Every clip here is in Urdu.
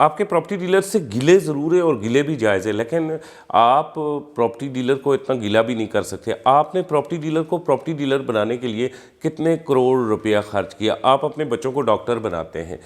آپ کے پراپرٹی ڈیلر سے گلے ضرور ہیں اور گلے بھی جائز ہے، لیکن آپ پراپرٹی ڈیلر کو اتنا گلہ بھی نہیں کر سکتے۔ آپ نے پراپرٹی ڈیلر کو پراپرٹی ڈیلر بنانے کے لیے کتنے کروڑ روپیہ خرچ کیا۔ آپ اپنے بچوں کو ڈاکٹر بناتے ہیں،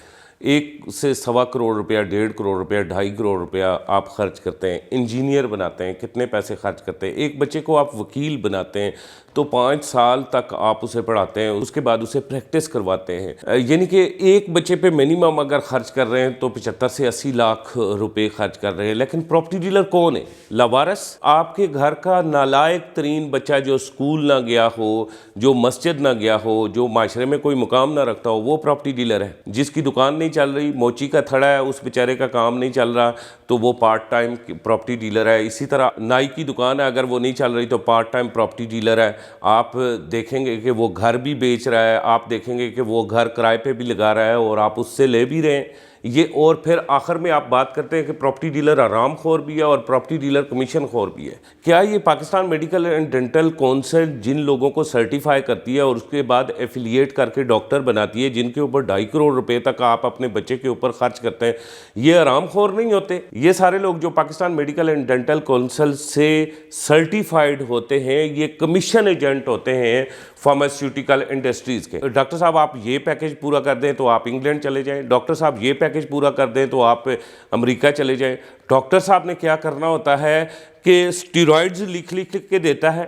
1.25 کروڑ روپیہ، 1.5 کروڑ روپیہ، 2.5 کروڑ روپیہ آپ خرچ کرتے ہیں۔ انجینئر بناتے ہیں، کتنے پیسے خرچ کرتے ہیں۔ ایک بچے کو آپ وکیل بناتے ہیں تو 5 سال تک آپ اسے پڑھاتے ہیں، اس کے بعد اسے پریکٹس کرواتے ہیں۔ یعنی کہ ایک بچے پہ منیمم اگر خرچ کر رہے ہیں تو 75 سے 80 لاکھ روپے خرچ کر رہے ہیں۔ لیکن پراپرٹی ڈیلر کون ہے؟ لاوارث۔ آپ کے گھر کا نالائق ترین بچہ جو اسکول نہ گیا ہو، جو مسجد نہ گیا ہو، جو معاشرے میں کوئی مقام نہ رکھتا ہو، وہ پراپرٹی ڈیلر ہے۔ جس کی دکان نہیں چل رہی، موچی کا تھڑا ہے، اس بیچارے کا کام نہیں چل رہا تو وہ پارٹ ٹائم پراپرٹی ڈیلر ہے۔ اسی طرح نائی کی دکان ہے، اگر وہ نہیں چل رہی تو پارٹ ٹائم پراپرٹی ڈیلر ہے۔ آپ دیکھیں گے کہ وہ گھر بھی بیچ رہا ہے، آپ دیکھیں گے کہ وہ گھر کرائے پہ بھی لگا رہا ہے اور آپ اس سے لے بھی رہے ہیں یہ۔ اور پھر آخر میں آپ بات کرتے ہیں کہ پراپرٹی ڈیلر حرام خور بھی ہے اور پراپرٹی ڈیلر کمیشن خور بھی ہے۔ کیا یہ Pakistan medical and dental council جن لوگوں کو سرٹیفائی کرتی ہے اور اس کے بعد ایفیلیٹ کر کے ڈاکٹر بناتی ہے، جن کے اوپر 2.5 کروڑ روپے تک آپ اپنے بچے کے اوپر خرچ کرتے ہیں، یہ حرام خور نہیں ہوتے؟ یہ سارے لوگ جو Pakistan medical and dental council سے سرٹیفائیڈ ہوتے ہیں، یہ کمیشن ایجنٹ ہوتے ہیں فارماسیوٹیکل انڈسٹریز کے۔ ڈاکٹر صاحب آپ یہ پیکج پورا کر دیں تو آپ انگلینڈ چلے جائیں، ڈاکٹر صاحب یہ پیکج پورا کر دیں تو آپ امریکہ چلے جائیں۔ ڈاکٹر صاحب نے کیا کرنا ہوتا ہے کہ اسٹیرائڈز لکھ کے دیتا ہے،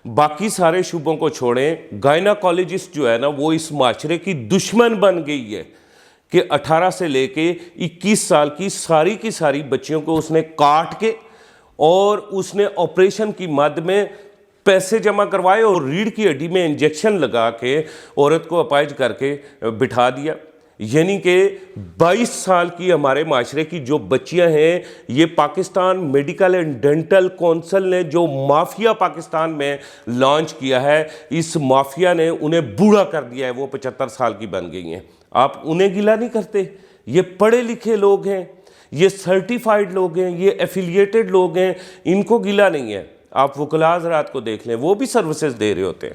باقی سارے شعبوں کو چھوڑیں۔ گائناکالوجسٹ جو ہے نا، وہ اس معاشرے کی دشمن بن گئی ہے کہ 18 سے لے کے 21 سال کی ساری بچیوں کو اس نے کاٹ کے اور اس نے آپریشن کی مد میں پیسے جمع کروائے اور ریڑھ کی ہڈی میں انجیکشن لگا کے عورت کو اپائج کر کے بٹھا دیا۔ یعنی کہ 22 سال کی ہمارے معاشرے کی جو بچیاں ہیں، یہ Pakistan medical and dental council نے جو مافیا پاکستان میں لانچ کیا ہے، اس مافیا نے انہیں بوڑھا کر دیا ہے، وہ 75 سال کی بن گئی ہیں۔ آپ انہیں گلہ نہیں کرتے؟ یہ پڑھے لکھے لوگ ہیں، یہ سرٹیفائیڈ لوگ ہیں، یہ ایفیلیٹڈ لوگ ہیں، ان کو گلہ نہیں ہے۔ آپ وکلاء حضرات کو دیکھ لیں، وہ بھی سروسز دے رہے ہوتے ہیں،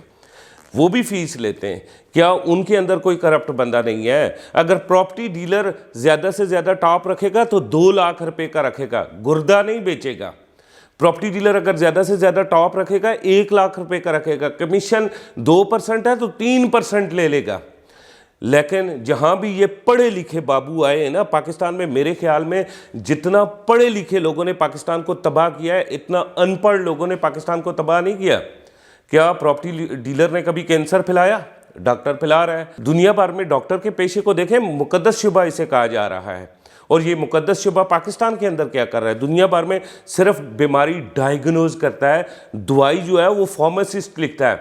وہ بھی فیس لیتے ہیں۔ کیا ان کے اندر کوئی کرپٹ بندہ نہیں ہے؟ اگر پراپرٹی ڈیلر زیادہ سے زیادہ ٹاپ رکھے گا تو 2 لاکھ روپے کا رکھے گا، گردہ نہیں بیچے گا۔ پراپرٹی ڈیلر اگر زیادہ سے زیادہ ٹاپ رکھے گا 1 لاکھ روپے کا رکھے گا، کمیشن 2% ہے تو 3% لے لے گا۔ لیکن جہاں بھی یہ پڑھے لکھے بابو آئے ہیں نا پاکستان میں، میرے خیال میں جتنا پڑھے لکھے لوگوں نے پاکستان کو تباہ کیا ہے، اتنا ان پڑھ لوگوں نے پاکستان کو تباہ نہیں کیا۔ کیا پراپرٹی ڈیلر نے کبھی کینسر پھیلایا؟ ڈاکٹر پھیلا رہا ہے۔ دنیا بھر میں ڈاکٹر کے پیشے کو دیکھیں، مقدس شعبہ اسے کہا جا رہا ہے، اور یہ مقدس شعبہ پاکستان کے اندر کیا کر رہا ہے؟ دنیا بھر میں صرف بیماری ڈائیگنوز کرتا ہے، دوائی جو ہے وہ فارماسسٹ لکھتا ہے۔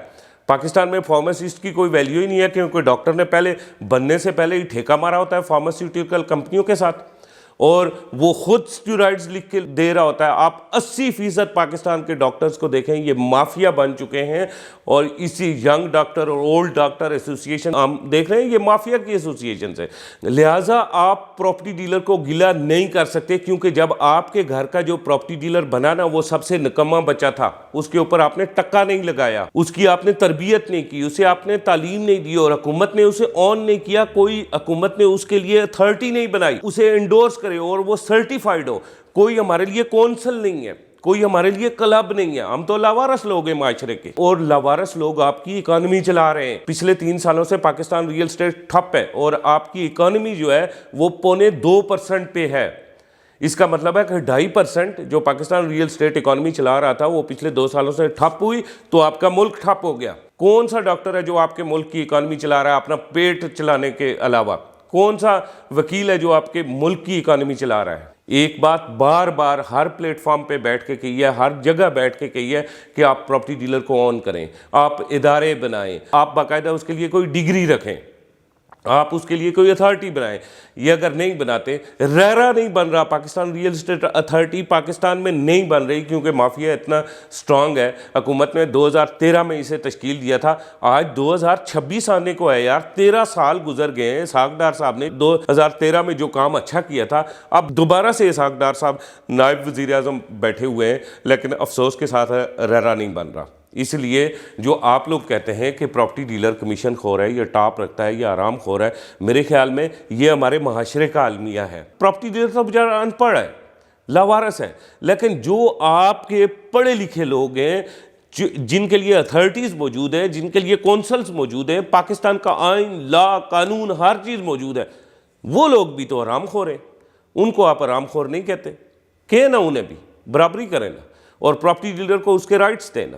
پاکستان میں فارماسسٹ کی کوئی ویلیو ہی نہیں ہے، کیونکہ ڈاکٹر نے پہلے بننے سے پہلے ہی ٹھیکہ مارا ہوتا ہے فارماسیوٹیکل کمپنیوں کے ساتھ، اور وہ خود اسٹیرائڈز لکھ کے دے رہا ہوتا ہے۔ آپ 80% پاکستان کے ڈاکٹرز کو دیکھیں، یہ مافیا بن چکے ہیں، اور اسی ینگ ڈاکٹر اور اولڈ ڈاکٹر ایسوسیشن ہم دیکھ رہے ہیں، یہ مافیا کی ایسوسیشن سے۔ لہٰذا آپ پراپرٹی ڈیلر کو گلہ نہیں کر سکتے، کیونکہ جب آپ کے گھر کا جو پراپرٹی ڈیلر بنا نا، وہ سب سے نکما بچہ تھا، اس کے اوپر آپ نے ٹکا نہیں لگایا، اس کی آپ نے تربیت نہیں کی، اسے آپ نے تعلیم نہیں دی، اور حکومت نے اسے آن نہیں کیا، کوئی حکومت نے اس کے لیے اتھارٹی نہیں بنائی اسے انڈورس کرے اور وہ سرٹیفائیڈ ہو۔ کوئی ہمارے لیے کونسل نہیں ہے، کوئی ہمارے لیے کلب نہیں ہے، ہم تو لاوارث لوگ ہیں معاشرے کے، اور لاوارث لوگ آپ کی اکانومی چلا رہے ہیں۔ پچھلے 3 سالوں سے پاکستان ریل اسٹیٹ ٹھپ ہے، اور آپ کی اکانومی جو ہے وہ 2.25% پہ ہے۔ اس کا مطلب ہے کہ 2.5% جو پاکستان ریل اسٹیٹ اکانومی چلا رہا تھا، وہ پچھلے 2 سالوں سے ٹھپ ہوئی تو آپ کا ملک ٹھپ ہو گیا۔ کون سا ڈاکٹر ہے جو آپ کے ملک کی اکانومی چلا رہا ہے اپنا پیٹ چلانے کے علاوہ؟ کون سا وکیل ہے جو آپ کے ملک کی اکانومی چلا رہا ہے؟ ایک بات بار بار ہر پلیٹ فارم پہ بیٹھ کے کہی ہے، ہر جگہ بیٹھ کے کہی ہے کہ آپ پراپرٹی ڈیلر کو آن کریں، آپ ادارے بنائیں، آپ باقاعدہ اس کے لیے کوئی ڈگری رکھیں، آپ اس کے لیے کوئی اتھارٹی بنائیں۔ یہ اگر نہیں بناتے، ریرا نہیں بن رہا، Pakistan real estate authority Pakistan میں نہیں بن رہی، کیونکہ مافیا اتنا سٹرانگ ہے۔ حکومت نے 2013 میں اسے تشکیل دیا تھا، آج 2026 آنے کو ہے یار، 13 سال گزر گئے ہیں۔ اسحاق ڈار صاحب نے 2013 میں جو کام اچھا کیا تھا، اب دوبارہ سے اسحاق ڈار صاحب نائب وزیر اعظم بیٹھے ہوئے ہیں، لیکن افسوس کے ساتھ ریرا نہیں بن رہا۔ اس لیے جو آپ لوگ کہتے ہیں کہ پراپرٹی ڈیلر کمیشن خور ہے یا ٹاپ رکھتا ہے یا آرام خور ہے، میرے خیال میں یہ ہمارے معاشرے کا المیہ ہے۔ پراپرٹی ڈیلر تو بیچارہ ان پڑھ ہے، لاوارث ہے، لیکن جو آپ کے پڑھے لکھے لوگ ہیں، جن کے لیے اتھارٹیز موجود ہیں، جن کے لیے کونسلز موجود ہیں، پاکستان کا آئین، لا، قانون، ہر چیز موجود ہے، وہ لوگ بھی تو آرام خور ہیں۔ ان کو آپ آرام خور نہیں کہتے، کہ نا انہیں بھی برابری کریں نا، اور پراپرٹی ڈیلر کو اس کے رائٹس دیں نا۔